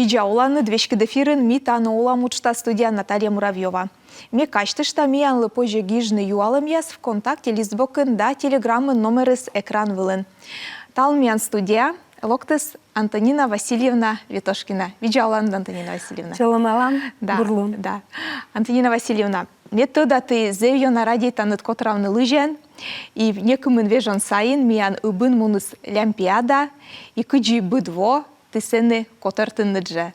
Видеоланы двечки дефирен ми таны уламучта студия Наталья Муравьева. Ме качтышта миянлы позже гижны юалым яс ВКонтакте листбокын да телеграммы номерыс экран вылын. Талмиян студия Локтес Антонина Васильевна Ветошкина. Видеоланы Антонина Васильевна. Шалом алам, да, бурлун. Да. Антонина Васильевна, мне туда ты зевьё на ради танет котравны лыжен, и некумын вежон сайын миян убын мунус лямпиада, и кыджи быдво ты сены котартынныджа.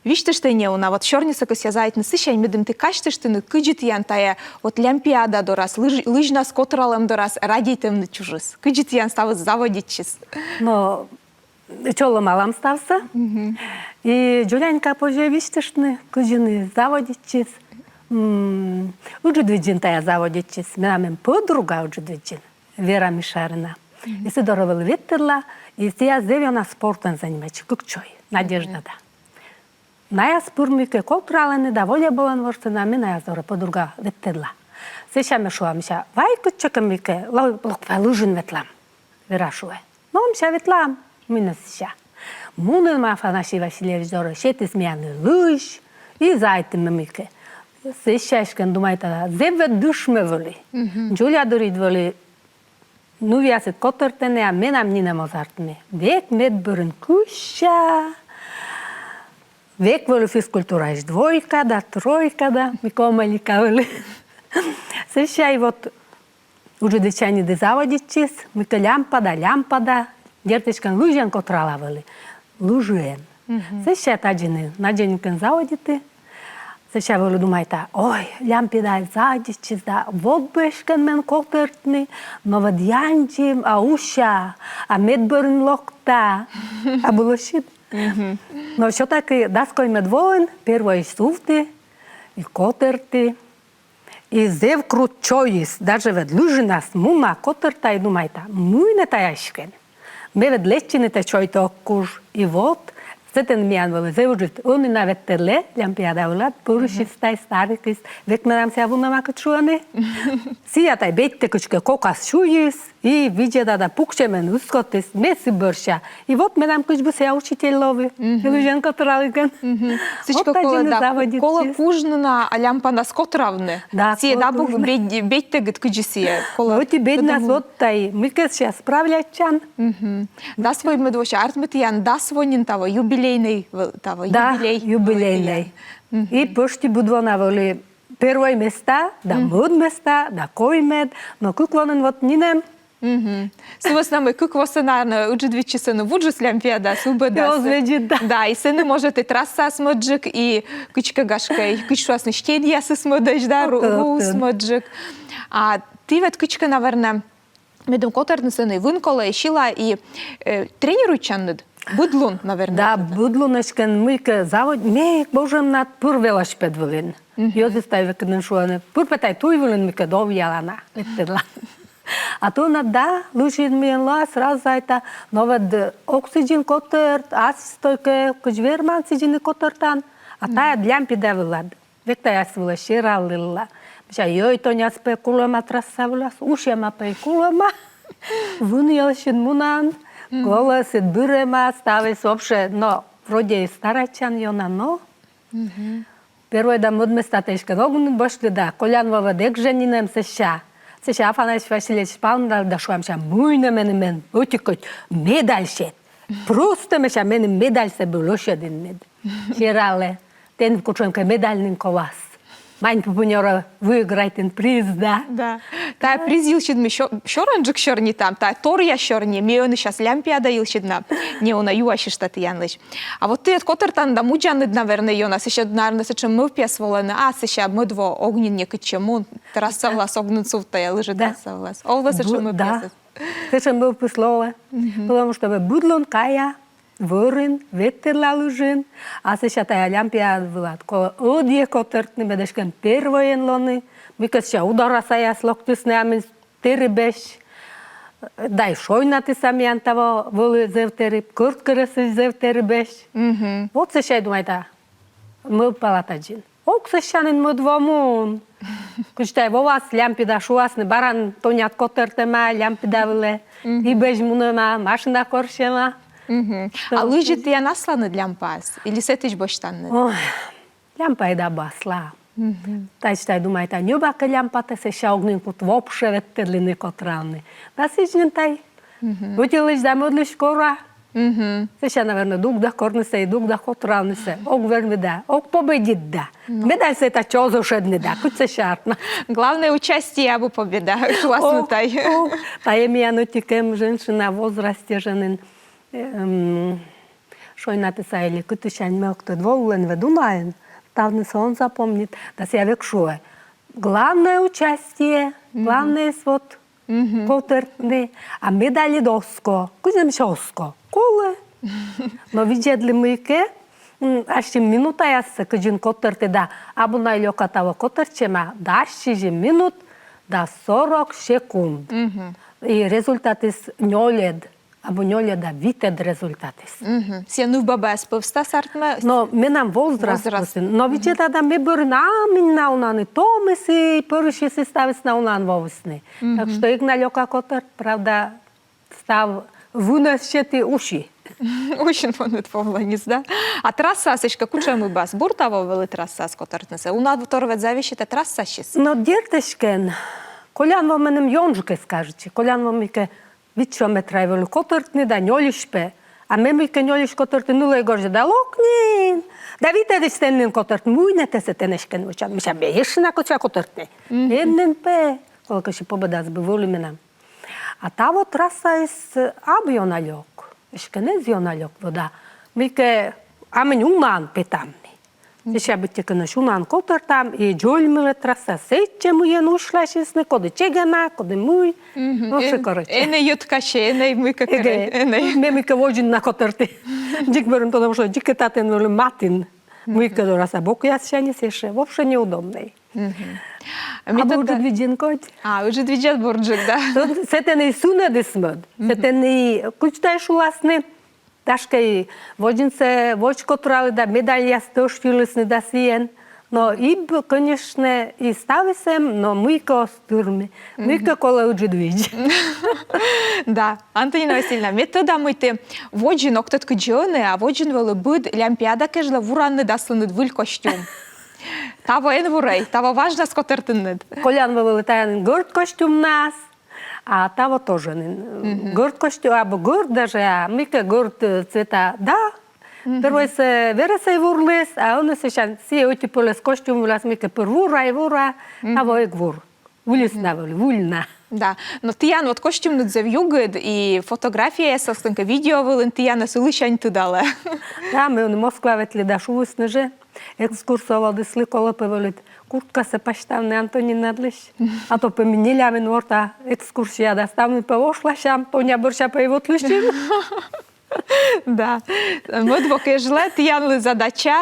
Виштышты не уна, вот шорниса косья зайтны сыщай, медым ты качтыштыны кыджит ян тая, вот лямпиада дорас, лыжна с котралем дорас, радийтем на чужис. Кыджит ян ставыз заводить чиз. Но чолом алам ставса, и Джулянька позже виштышны, кыджины заводить чиз. Уджудвиджин тая заводить чиз. Менамен подруга уджудвиджин, Вера Мишарина. И Сидоровал веттерла, и я зевена спортом занимаюсь, кукчой, Надежда да. Ная спурмике колтураланы да воля болан ворсынами ная зора подруга веттерла. Сеша мешуа миша, вай кучакамике, лужин ветлам, Верашуе. Но миша ветлам, минус сеша. Мунын Афанасий Васильевич зора, шетис мияны лыж, и зайтым мике. Сеша ешкен думайта, зеве душме воли. Джулия дорид воли, ну вясет котортене, а менам нине мозартме. Век мед бұрын куща. Век воли физкультура еш двойка да, тройка да, микома лика воли. Сеша и вот уже дечани де заводит чиз, мика лямпада, дертешкан лужен котрала воли. Лужуен. Сеша таджины, надженькан заводите. Сеша воли думайта, ой, лямпида заводит чиз да, вот бешкан мен котортни, но вот янчим, а уша, а медборн локта, а булошит. Но все-таки даской медвоин, первой суфты, и котерти, и зев крут чоис, даже вед лужинас, мума котерта и думайта, муйне таяшкен. Ме вед лечините чойто оккуж, и вот, сетен миян воли зевужит, он и навет терле, лямпиада улад, порушистай старикис, век мерам се авунама качуане. Сиятай бейте кучке кокас шуис, и видеда да пукчемен ускотис, меси бърша. И вот мерам кучбу се учителови, илужен котраликен. Всичко кола кужнана, а лямпа на скотравне. Да, сие да бух бейте гът кучи сие. Оти бедна злоттай, микес ще справлячан. Да свой медвоша, артметиян, да свойнин того, юбилейный того, юбилей. Да, юбилейный. И почти будвона воли первое места, да мод места, да кой мед, но куквонен вот нинем. Сувас нами кукво сценарно, уджидвичи сыну вуджус лямпиада, субеда. Да, и сыны может и трасса смоджик, и кучка гашка, и кучка снищенья смодж, да, ру смоджик. А ты вот кучка, наверное, медом котерны сыны вынкола, ищила и тренируют чаннед. Будлун, наверное. Да, будлунешкен мыйка завод, мейк божем над пур велосипед вылин. Йози ставя каден шуане, пур петай туй вылин мыйка довьялана, веттерла. А то над да, лучин миен лас, раз зайта, но вед оксиджин котерт, аз стойке кучверман сиджин котертан, а тая лямпи девилад. Век тая свила шира лилла. Миша йой тоня спе кулема траса вилас, ушема пей кулема, вун елшин мунан. Голос и бюрема ставис вообще, но вроде и старачан йона, но. Первое да мод места тешка, ногун бошли да, колян вова дек женинем сеша. Сеша Афанасий Васильевич палмдал да шуамша муйна мен, отикот медальшет. Просто меша мен медаль се был лошадин мед. Хирале, тен кучонка медальнин ковас. Мань попуньора выиграет приз, да? Да. Та приз илчит ми шоранджик шорни там, та тория шорни, ми он сейчас лямпиада илчитна, не она юаши штаты янлыш. А вот ты от котертан да муджаны, наверное, йона, сеща, наверное, сечем мы пьесволаны, а сеща мы дво огнен некачему, трасса влас огнен суфтая, лыжи трасса влас. Олва сечем мы пьесволаны. Сечем мы пьесволаны, потому что будлон кая, вырын, веттерла лужин, а сеща тая лямпиада влад, кола одие котертны, бедешкен первоен лоны, микас ша удара сая слоктусны амин теребеш, дай шойнаты самиян того волы зевтери, курткарасы зевтеребеш. Вот сеща думайта, мы палатаджин. Ок сещанин мы двомун. Кучтай вовас лямпида шуасны, баран тонят котертема, лямпида виле, и беж мунема, машина коршема. А лыжи ты я насланы для мпас? Или сетыш боштанны? Ой, лямпа да басла. Тачтай думајта, њубака лямпата се шаугнин кут вопше веттерлини котрални. Да сичнин тај. Утилиш да модлиш кора. Се ша, наверно, дук да корни се и дук да котрални се. Ог верми да, ог победит да. Медаль се та чозо шедни да, кут се шартна. Главное участие або победа. Классно тай. Тај ми ја нотикем женщина в возрасте женин. Шојната са или куту шањ мелкто двоулен ведунаен. Тавно се он запомнит, да се ја векшуе. Главное участие, главное свод, котъртне, а медали доско. Кузем шоско. Коле. Но видели мыйке, ашти минута ясса кыжин котърте да, абу найлёкатава котърчема, да ашти минут, да 40 секунд. И резултатис нёлед. Або нёле да витед резултатис. Се ну бабас пъвста сартма. Но менам возраст. Но видите да ме бърнамин на унани. То ме си пърши се ставис на унан вовсни. Так што иг налёка котър, правда, став вунесчети уши. Очень понут повланис, да? А траса сешка куча бас. Буртава вели траса скотъртнесе. Унад второвет завишите траса шис. Но дертешкен, колян во менем јонжуке скажечи. Колян во мике Вичо ме трајвелу котъртни да њолишпе, а ме мике њолиш котъртни нула и горже да локнин. Да вите да стеннин котъртни, мујнете се тенешкен уча. Миша беешна коча котъртни. Еднен пе, колка ще победа збиволи менам. А таво траса ес абио налёк. Ешкенезио налёк вода. Мике, амен унан петамни. Ще бите на шунан котъртам и джолмиле траса. Сече му е нушлашисне, коде чегана, коде муј. Воше короче. Ене юткаше, ене мика каре. Ме мика воджин на котърти. Джик берем тоа што джик татен веле матин. Мика до раса боку јас ша не сеше, вообще неудобно. Або уже двиđen кој. Уже двиđen борджик, да. Сете не суне десмод. Сете не кучтаеш уласне. Дашка и воджин се вочко трали да медалја стоштилесне да сиен. Но и, конечно, и стави сем, но мыйка остурми. Мыйка кола уджи двиđi. Да, Антонина Васильевна, метода мыйты воджин октот кыджёны, а воджин велы быд лямпиада кежла вуранны даслыныд выль костюм. Таво эн вурай, таво важно скотыртынныд. Колян велы таянын гөрт костюм нас, а таво тоже. Гөрт костюм, або гөрт даже, а мыйка гөрт цвета, да. Първо се вересе вурлес, а он се шан си оти полес костюм влас мика първура и вура, а во егвур. Улисна воли, вульна. Да, но тиян вот костюм над завюгад и фотография я собственно видео вылын тияна сулышань тудала. Да, ме он Москва ветли да шувуснеже, екскурсовал да сликола певелит. Куртка се паштавне Антонин надлиш. А то поменили мен орта екскурсия да ставни певошла шам, Тоня бърша певотлишим. Да, мъдво кежле, тиян задача,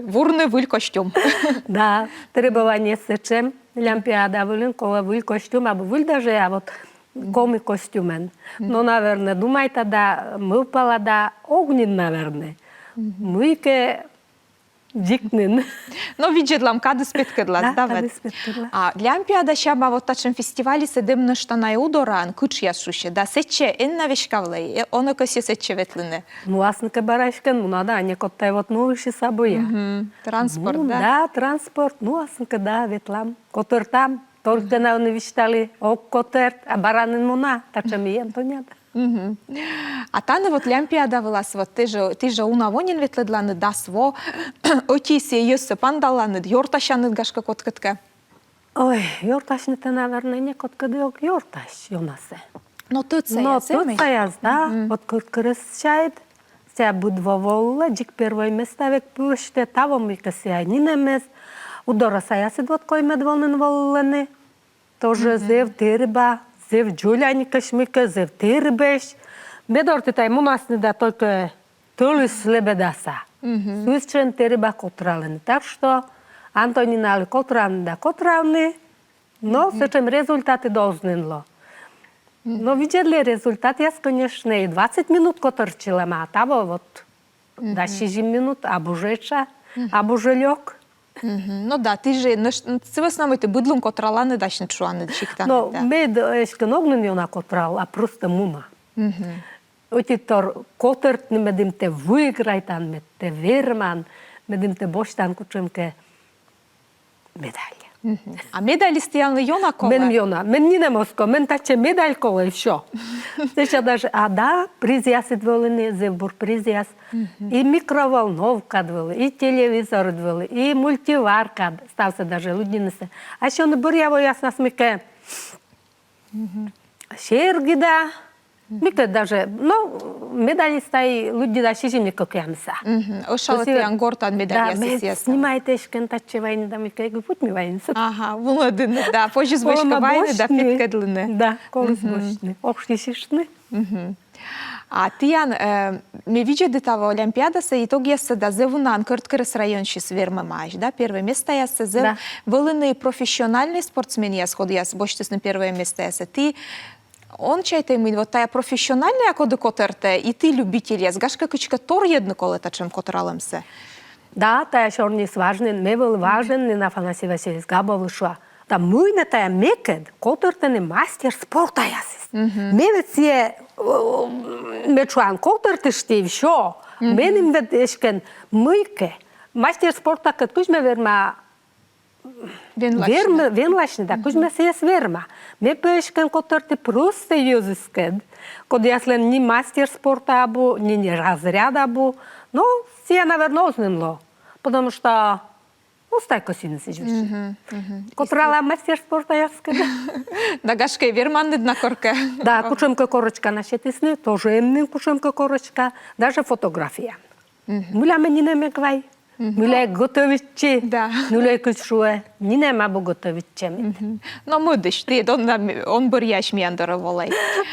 вурне виль костюм. Да, треба не сечем, лямпиада вилин, кола виль костюм, або виль даже я вот коми костюмен. Но, наверное, думайте да мълпала да огнен, наверное. Муйке дикнен. Но виджедлам, кады спеткадла, да, да, кады спеткадла. А лямпиада шаба вот тачем фестивали седем нăштана удоран, куч яшуше, да сече енна вешкавлей, оно коси сече ветлине. Ну, аз нека барашкен, ну, надо, не коттай вот новиши собой. Транспорт, да? Да, транспорт, ну, аз нека да, ветлам, котър там, толкова на не виждали, ок котър, а баранен муна, тачем и Антонята. А тане вот лямпиада вылас, вот ты же унавонин ветледланы дасво, отисе йösse пандаланы, йорташаны гашка коткатка. Ой, йорташните, наверное, не коткады ок йорташ, юнасе. Но тут са Но јас, тут са јас, да, от кръсчайд, сега будва волла, джик первой меставек пуще, таво ми ка сега нине мест, удора са јас идват кој медволнен воллене, тоже зев терба, зев джуляни кашмика, зев тербеш. Медорте тај мунасни да тојка толис лебедаса. Суисчен терба котрален. Так што Антонина али котрални да котрални, но сечем резултати дозненло. Но видели резултат, јас, конечно, и 20 минут котрчила, а таво вот да 6 минут, або жеча, або желјок. Ну да, ти же, цива с намоите бъдлун котралане дашни чуане чиктане. Но ме ешке ногнен јона котрал, а просто мума. Отитор котърт не медим те выиграйтан, мед те верман, медим те боштан кучемке медалия. А медалі стояли йона коле? Мен йона, мен не моско, мен таче медаль коле и все. Теша даже, а да, призяс идволини, зевбур призяс, и микроволновка дволи, и телевизор дволи, и мультиварка, стався даже людинесе. А ще не буряво ясна смике. Шергида, мике даже, ну, медали стаи люди да шижим не кокямса. Ошала тиян гортан медалі Да, ясі. снимайте шкен таче вайни, да мике, гупут ми вайни. Ага, володин, да, пожі звичка вайни, да підкедлини. Да, колись бочни, общі шишни. А тиян, ми виджеди тава Олимпиада се итог яссе да зевунан Кырткырыс район шис верме маш, да, первое место яссе зев Да. волыны профессиональный спортсмен яс ход яс бочтес на первое место яссе. Ты он чайте ми вот тая професіональна коли котерте, і ти любитель яс. Гашка кичка тор єдно коли та чим котралем се. Да, тая шорнис важен, ме был важен, не на Афанасий Васильевич Габов шла. Да мы на тая мекед, котерте не мастер спорта ясис. Ме ведь се мечуан котерте шти все. Меним ведь ешкен мыйке. Мастер спорта кът кузме верма Венлашни, да, кузме се ес верма. Ме пешкен котерте просто юзискед. Код яслен ни мастер спорта абу, ни разряд абу. Но сия, наверное, ознемло. Потому что устайко си не си жвиш. Котрала мастер спорта яскед. Да гашка и верман на корке. Да, кучемка корочка на щетисни, тоже емнин кучемка корочка, даже фотография. Муля ме нине ме гвай. Муля готовичи. Да. Муля кучуе. Нине ма бо готовичем. Но мудиш, ти он буряш міандора волей.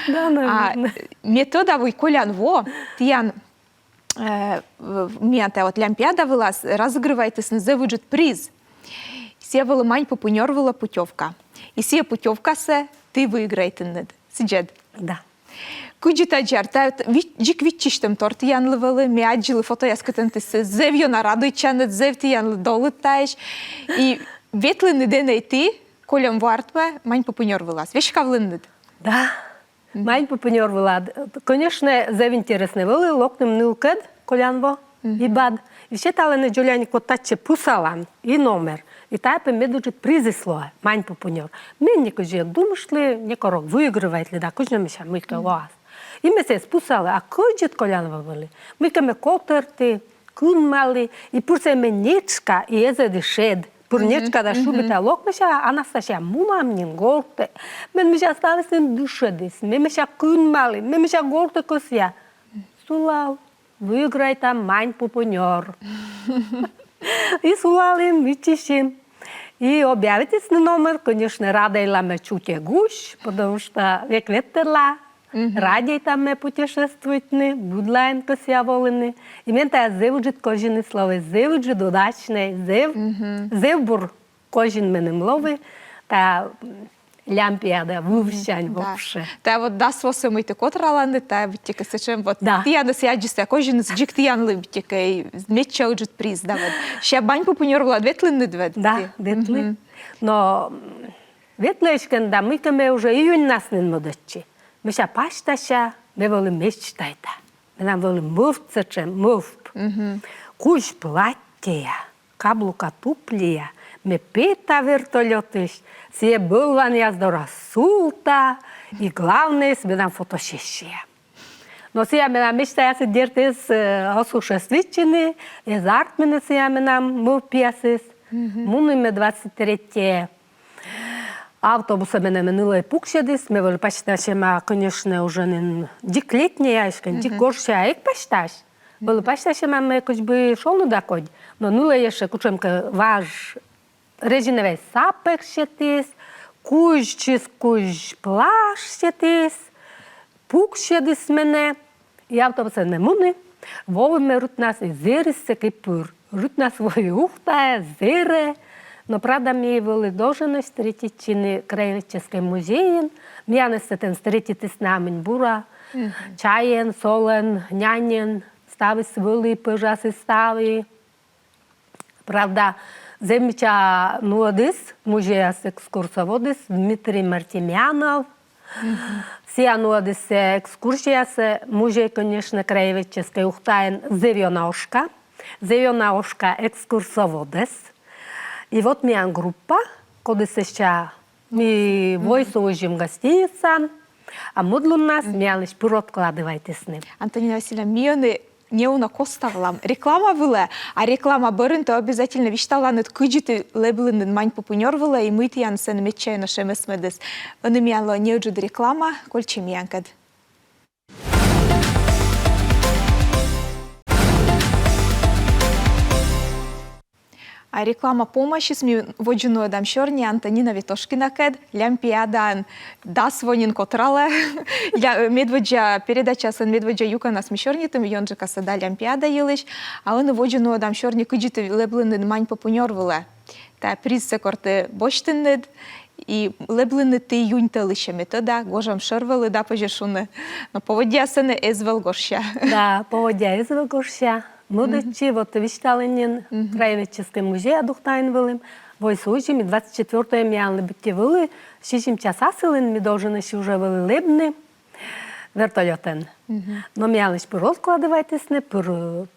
Да, А наверное. метода вой колян во, тиян міанте от Олимпиада вилаз, розігривайтесь на завиджет приз. Сія вилимань попуньорвила путівка. І сія путівка се, ти виграєте нед. Сиджед. Да. Куджі та джар, та джік відчиштем торт янливали, м'яджили фото яскотентеси, зев йона радуйчанет, зев ти янли долетаєш. І ветли не де найти, колям вартме, мань попуньорвила. Вешка влиннед. Да. Майн попеньор влад. Конечно, зев интересне вели, локнем нилкед, колянво, и бад. И ще тали не джоляни котаче пусалан, и номер. И тайпе ме дучит призисло, майн попеньор. Мен никой же думаш ли, некорок выигрывает ли, да, кujна миша, мика лоас. И ме се спусали, а кujit колянво вели. Мика ме котерти, кун мали, и пурсе ме нечка, и езе дешед. Пурнечка да шубита локмеша, Анастасия мумамнин горте. Мен миша ставесен душедис, ме миша кунмали, ме миша горте косия. Сулал, выиграй там майн попуньор. И сулалим, вичишим. И объявитесь на номер, конечно, рада и ме чуте гуш, потому что век ветерла. Радей там ме путешествуйтни, будлайн косия волини. И мен тая зевуджит кожини слове, зевуджит удачне, зевбур кожин менем лови, тая Олимпиада вувщань вообще. Та от да свосе мити котрала не та витіка сечем, от Да. тиян дес яджисте, кожен з джик тиян либтіка, і змітча уджит приз, да, от. Ще бань попуньорвала, ветлин не двед. Да, ветли. Но ветлешкен, да, мы ме уже июнь нас не модачи. Мы ша пашташа, ме воли мечтайта. Ме нам воли мувцачем, мувп. Куш плаття, каблука туплія, ме пета вертольотиш, сие бълван яздора султа, и главное, сме нам фотошешия. Но сега ме нам мечтая се дертес осушествичени, езарт мене сега ме нам мувпиясис, муни ме 23 автобуса мене минуло и пукшедис, ме воли пачташе, ма, конечно, уже не дик летния, дик горше аек пачташ. Воли пачташе, ма, ме коч би шолно да кодь. Но нула еше кучемка важ режиневе сапек шетис, куж чис куж плаш шетис, пукшедис мене, и автобуса не муни. Вови ме рут нас и зерис се кипур. Рут нас вови ухтая, зере. Но правда ми воли должен встретить на краеведческом музее. Мияне се тен встретити с нами бура, чаен, солен, нянен, стави свили, пижаси стави. Правда, земча младис, музея екскурсоводис Дмитрий Мартемянов, Сия нуадесе екскурсия се мужей, конечно, краеведческа ухтаен Зевиона Ошка. Зевиона Ошка екскурсоводес. И вот мия группа, коли се ща ми войсовожим гостиница, а мудлу нас мялиш пур откладывайте с ним. Антонина Васильевна, мионы не уна коставлам. Реклама была, а реклама бырын, то обязательно вишталанет кыджиты леблинен мань попунёрвала, и мы тиян сен метчай на шемесмедес. Он имяло не уджуд реклама, кольче миянкад. А реклама помощи сми воджуную дам шорни Антонина Витошкина кед, лямпиадан да свонин котрала, медведжа передача сын медведжа юка нас мишорнитым, йонджика сада лямпиада елиш, а он воджуную дам шорни кыджиты леблинен мань попунёрвала. Та приз секорте боштиннед, и леблины ты юньта лише метода, гожам шорвали да пожешуне, но поводя сыны эзвел горща. Да, поводя эзвел горща. Мудачи, вот вишталенин краеведческий музей адухтайн вылым, войсуджим, 24-е мялны битти вылы, 6 часа сылын ми должны еще уже вылы лебны вертолетен. Но мялыш пыр откладывайте сны, пыр...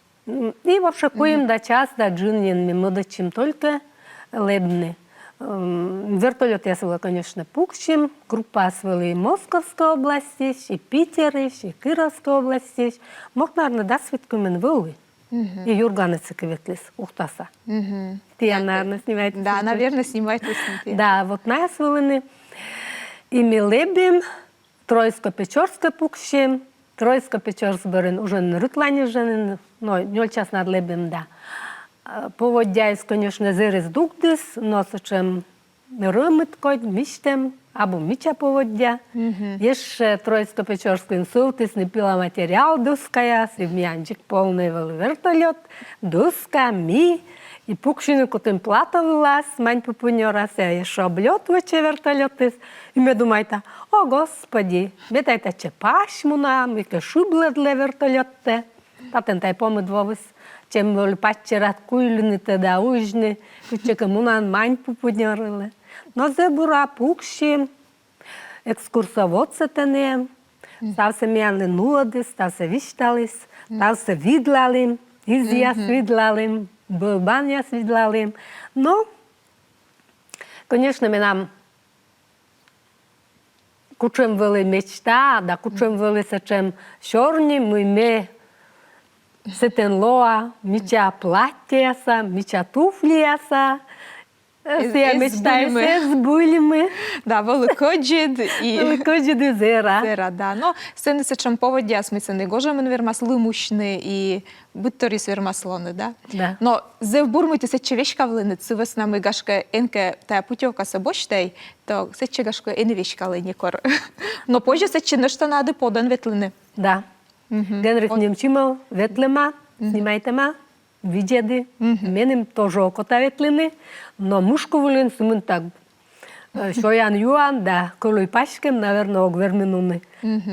И вообще куем до час, до джиннин, ми мудачим только лебны. Вертолет я свела, конечно, пукчим, группа свела и Московской области, и Питер, и Кировской области. Мог, наверное, да, свиткумен вылы. И Юрганец ветлис, ухтаса. Ты, наверное, снимаете. Да, наверное, снимаете. Да, вот нас вылыны. И мы лебим, Тройско-Печорско пукщим, Тройско-Печорско берем уже на Рытлане жены, но не час над лебим, да. Поводясь, конечно, зерес дугдис, но сочем рымыткой, миштем, або мича поводя. Еще Тройско-Печорский инсульт, не пила материал, дуская, сивмянчик полный вертолет, дуска, ми, и пукшину котым плата вылаз, мань попунёра, еще облет ваче вертолет. И мы думаем, о, Господи, бедайте чепаш муна, мы кашубле для вертолета. Татентай помидвовыс. Чем вол пачерат куйлыны да ужны, кучека мунан мань попунёрылы. Но зебура пукши, экскурсовод сетенем, стався мялны нуладис, стався вишталис, стався видлалим, изия свидлалим, бълбаня свидлалим. Но, конечно, мы нам кучем вели мечта, да кучем вели сечем шорни, мы сетен лоа, мича платьяса, мича туфлияса. Сия мечтається з булями. Да, великоджід і... Великоджід і зера. Зера, да. Но сцени се чим поводя смислений гожемен вермасли мушни і битторіс вермаслони, да? Да. Но зе в бурмити се чевешка влини, це веснами гашка енке та путівка се боштей, то се че гашка ени вешкали нікор. Но позже се че нешта нади подан ветлини. Да. Генрих Немчимов, ветлема, снимайте ма. Видяди, менем тоже окота ветлини, но мушко волен сумын так, шоян юан, да, колой пашкем, наверное, огверменуни.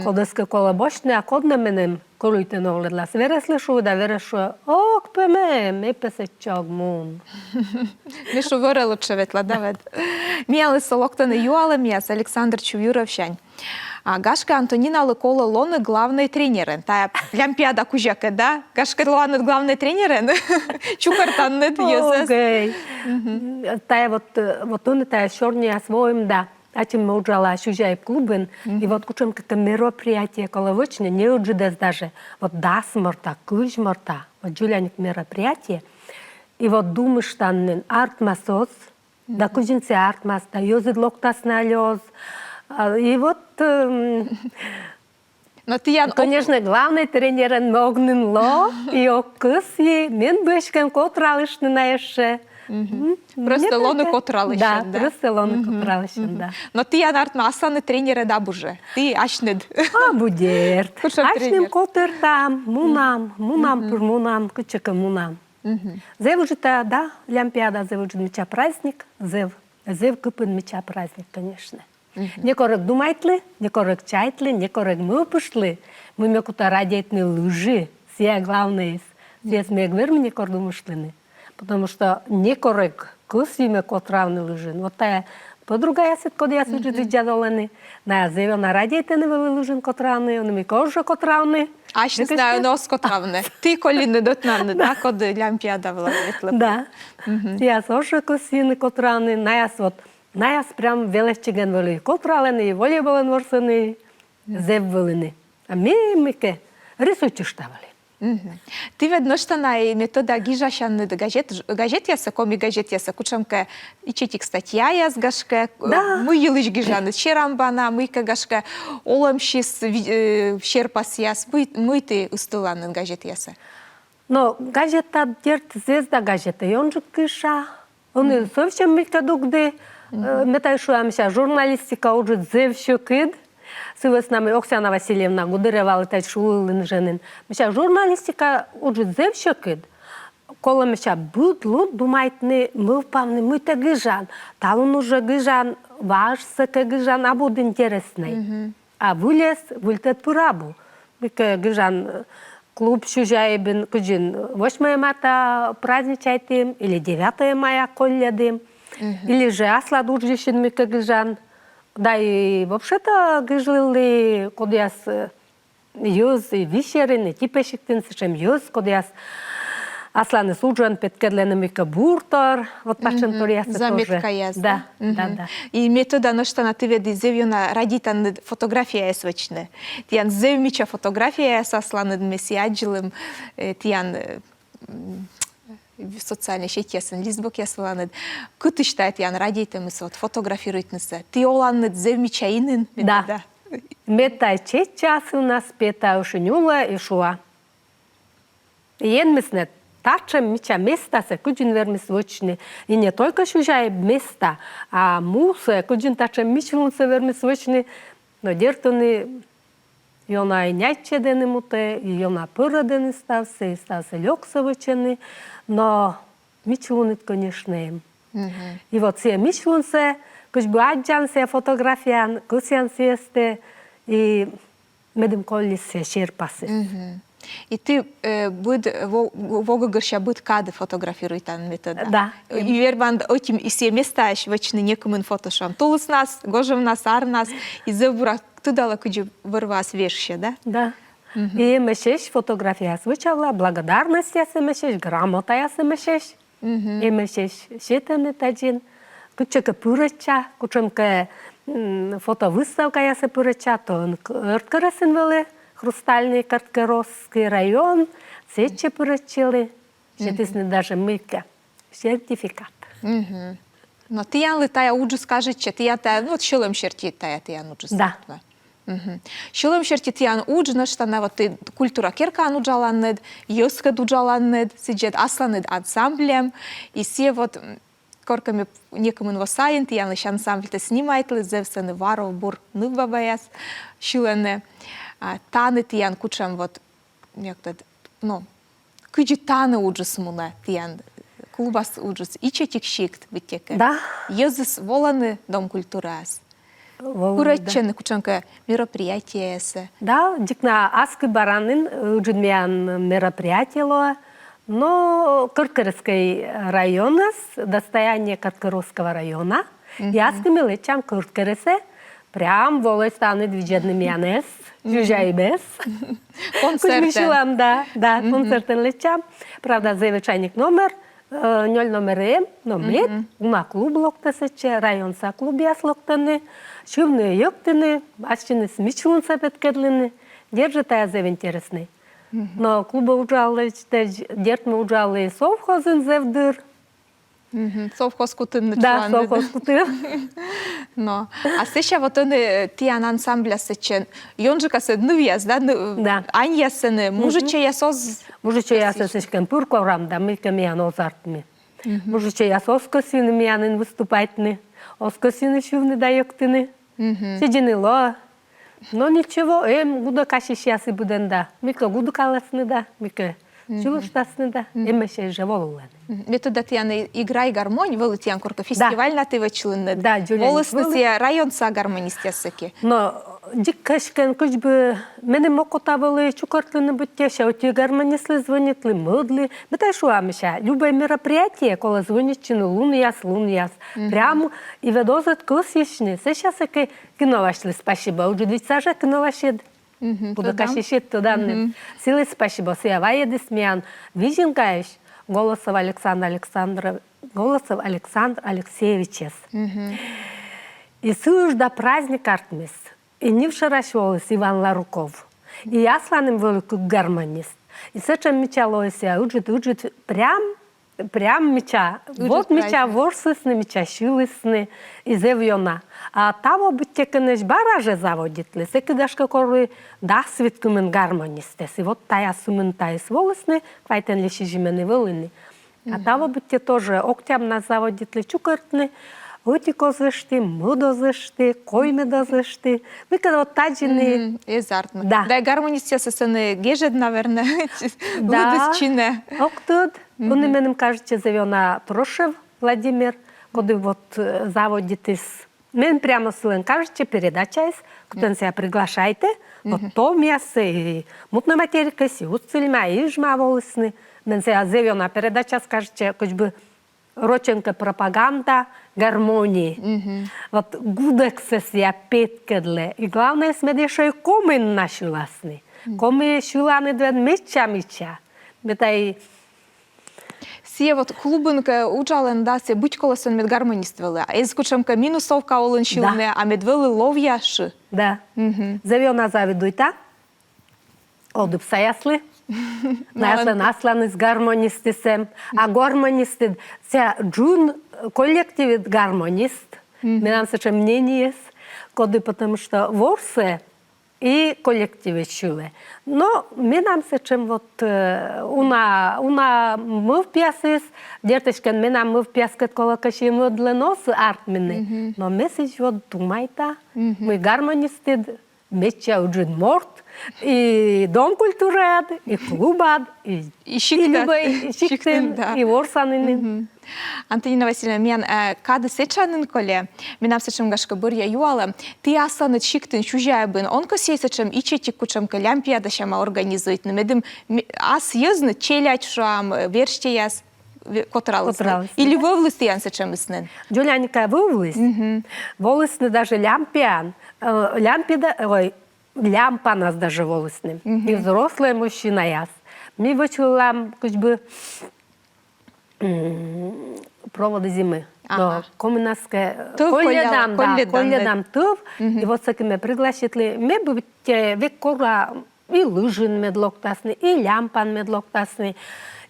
Кодеска кола бошне, а кодне менем, колой те новледла. Вересле шо, да верешло, ок, пеме, ме песе чогмун. Мішу вирелу чеветла, Давид. Міяли солоктани юале м'яс Олександр Чувюровщань. А Гашка Антонина Лыкола Лоны главный тренер. Та лямпиада кужака, да? Гашка Лоны главный тренер. Чукартаннет йозес. Окей. Тая вот он тая шорния своим, да. А чем мы уджала шужай клубен, и вот кучем как мероприятие коловочное, не уджидес даже. Вот дасморта, кужморта, вот джуляник мероприятие. И вот думаешь, что артмасос, да кужинцы артмас, да йозит локтас налёз. И вот, конечно, главный тренер Могнен Ло и Окуси, мен бешкем котралышны на еше. Просто Лоны котралышен, да? Просто Лоны котралышен, да. Но ты анартма асаны тренера да буже. Ты ашнед. А будерт. Ашнем котер там, мунам, кучека мунам. Зев уже да, Олимпиада, зев уже меча праздник, зев купен меча праздник, конечно. Некорек думайтли, некорек чайтли, некорек мы пошли. Мы мекута радиетные лужи. Сия главное, сия смех верми некор думашлины. Потому что некорек кусиме котравны лужи. Вот тая Подруга ясет, коли я суджу дядолени. На зеве на радієте не вилужен котрани, вони ми кожу котрани. А ще знаю, нос котравне. Ти коли не дотнане, да, коли лямпіада була вітлепа. Да. Я сошо косіни котрани, на яс прям величчиген вели котралени, волейболен ворсени, зев велини. А ми рисуючи штавали. Ти видно, що на метода гіжащан газет яса, комі газет яса, кучамке і читік стаття яс гашке, ми їлиш гіжани, черамбана, мийка гашке, оламшіс, щерпас яс, ми ти устиланен газет яса. Но газета дерт звезда газета, и он же кыша. Он совсем мика дугды. Метай шуамся журналистика уже зевщо кид. Сывы с нами Оксана Васильевна Гудырева летать шулын женин. Мися журналистика уже зевщо кид. Коли мися буд луд думает не мы впавны мы те гыжан. Та он уже гыжан ваш саке гыжан а буд интересный. А вылез выльтет пурабу. Мика гыжан клуб шужайбин кujin 8 марта праздничайтым или 9 мая коллядым. Или же аслад уржишин мика гыжан. Да и вообще-то гыжлылы кодяс юз и вишерин и типешиктин сышем юз кодяс асланы суджан петкерлені мика буртор. Вот пашын ториясы тоже. Заметка яз. Да, да. И метода ношта на тебе зевьона радитан фотография яс вачне. Тиян зевмича фотография яс асланы месиаджилым, тиян в социальной сетесен лизбок яс валанед. Кыты считает тиян радитам вот фотографирует несе. Ты оланед зевмича инын. Да. Мета честь час у нас пета ушинюла и шуа. Ен миснет. Тачем мича места се куджин вермис вочни. И не только шужай места, а мусе куджин тачем мичлун се вермис вочни. Но дертони йона и няче дени муте, и йона пыра дени ставсе, и ставсе лёкса вочени. Но мичлунит, конечно, им. И вот се мичлун се, куж бы аджан се фотографиян, кусян сесте, и медим колли се шерпасе. И ты вога горща быт кады фотографирует там метода. Да. И вербан этим и все места аж вочны некому фотошам. Тулус нас, гожев нас, ар нас, и зебура тудала куджи вырвас вещи, да? Да. И мешеш фотография свычала, благодарность я мешеш, грамота я мешеш. И мешеш щитами таджин, кучека пурача, кучемка фотовыставка я пурача, то он эрткарасен веле. Хрустальный Карткеросский район, сече поручили, щетисне даже мыка, сертификат. Но ты ян летая уджу скажет, че ты ян вот щелом черти тая ты ян уджу. Да. Щелом черти ты ян уджу, на что на вот ты культура керкан уджаланнед, йоска уджаланнед, сиджет асланнед ансамблем, и все вот корками некому инвосаен, ты ян еще ансамбль-то снимает, лезевсены варов бур ныбабаяс, щулене. Таны тиян кучам вот як-то, ну, кыджи таны уджус муна тиян клубас уджус и четик шикт битеке. Да. Йозис воланы дом культурас. Курачены кучамка мероприятия эсе. Да, дикна аски баранын уджинмян мероприятие, но Кыркырский район, достояние Кыркырского района, и аски милечам Кыркырсе, прям волой станет виджедным янес. Жужай без. Концертен. Да, концертен лечам. Правда, звичайник номер, 0 номер номер, уна клуб локтасече, район са клуб яс локтаны, шивные йоктыны, ащины смичлун сапеткедлины, держит я зев интересный. Но клуба ужалы, держит мы ужалы совхозын зевдыр. Совхоз кутын Да, совхоз кутын. Но, а сейчас вот он тиян ансамбля сечен, йонжика се нывьяс, да? Ань ясены, мужиче ясоз... Мужиче ясоз сечкен пурковрам, да, мы камиян озартми. Мужиче ясоз косины миянын выступайтны, оскосины шувны да йоктыны. Сидины ло. Но ничего, гуда кашиш ясы буден да. Мика гуду каласны да, мика... Чулуштасны да, эмеше жеволуланы. Метода тиян играй гармонь, вылы тиян корка фестиваль на ты вачылынны. Да, Джулиан. Волосны тия район са гармонист ясыки. Но диккашкен, куч бы, мене мокотавали, чукартлы будьте, ще оті гармонісли дзвонітли, мидли. Ми та що аміша, любе мероприятие, коли дзвонять чи лун яс. Прямо і ведозит косішні. Це щас яке кіновашли спасибо. Уже двіцяжа кіновашед. Буду кашішет туди не. Сили спасибо. Сіяває десмян. Віжінкаєш Голосов Александр Алексеевичес. И сюж до праздник артмис. И не вчера шволес Иван Ларуков. И я с вами великий гармонист. И сечем мечалося, уджит прям меча. Вот меча ворсисни, меча шилисни і зевйона. А таво будьте, кенеш, бараже заводітли. Се кидашка кори дасвід кумен гармоністес. І вот тая сумен тая сволесни, квайтен лиші жімени велини. А таво будьте теж октяб нас заводітли чукартни, Отіко зешти, мудо зешти, койме да зешти. Ми kada от таджини... Езартно. Да. Да, гармонистия се не гежед, наверное, лудес чи не. Октуд. Вони мене кажуть, що Зевьона Трошев Владимир, коли от заводитись. Мен прямо силен кажуть, що передача є, коли себе приглашайте, от то м'ясо, і мутна материка, і уцельма, і жма волосни. Мен себе Зевьона передача скаже, що хоч би роченка пропаганда гармонии. Вот гудек се ся петкедле. И главное, сме ще й комен наші власні. Коми шулани двен меча. Метай... Сие вот клубынка учален да се будь колосон мед гармониствели. А ез кучемка минусовка олен шилне, а медвели ловяши. Да. Зевьона заведуйта. Одып саясли. Наслан з гармоністисем. А гармоністи, це джун коллективит гармонист. Менам се че мнение есть, коли потому что ворсе и коллективе чуле. Но менам се чем вот уна мыв пьясис, дертешкен менам мыв пьяскет кола каши мыдленос артмины. Но месяц вот думайта, мы гармонисты, меча уджин морт, и дом культурад, и клубад, и шиктен, и ворсанин. Антоніна Васильівна, мен кады сечанын коле, менам сечем гашка бұрия юала, ты асаны шиктен чужая бын, онко сей сечем ичетик кучамка лямпиада шама организует, медым ас езны челять шам, верште яс котыралысны. Или вовлысты ян сечем иснен? Джуляника вовлыс. Волысны даже лямпиан. Лямпа нас даже волосным. И взрослый мужчина яс. Мне вычула, как бы, проводы зимы. Но коммунастская колледам тыв. И вот с этими пригласили. Мы бы век кора и лыжин медлоктасный, и лямпан медлоктасный.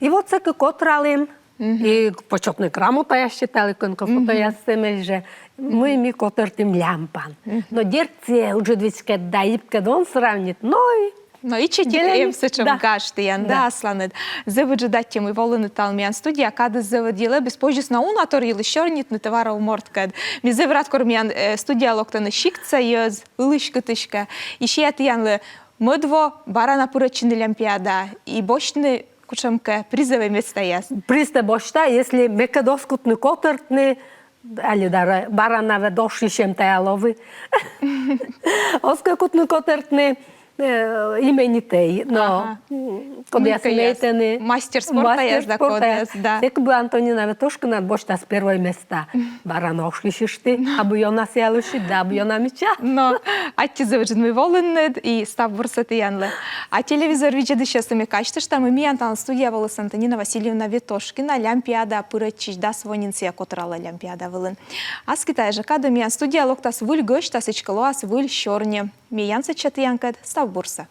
И вот с этим котралым. И почетная грамота я считала, конкурс, я же мы ми котертим лямпан. Но дерце уже двичка даипка дон сравнит, но и No i ce tiem să cem gaște, Ian, da, slanet. Zăvădă dați mi volă talmian studia, cada zăvădile, bezpojis na una toril șornit na tevara umort kad. Mi zăvrat kormian studia loktana șicța iez, ilișcătășca. I și iată Ian le mădvo barana purăcine Олимпиада и бочне кучемка призове места яс. Призте бочта, если мека доскутны котертны, али дара барана ведоши шем таялови. Оскакутны котертны именитей, но кога я сметены мастер спорта яс да кодес, да. Сек бы Антонина Ветошкина бочта с первой места. Бараношки шишти, а бу јона сјалуши, да бу јона мича. Но атти завжди ми воленед и став бурсати янле. А телевизор виджеди шестами качте, што ми антан студија волес Антонина Васильевна Ветошкина, Олимпиада пурачиш да свонинција котрала Олимпиада велен. Аз китае жакада ми студија локтас вул гөш тасичкало ас вул шорне. Ми янса чатиянкад став бурса.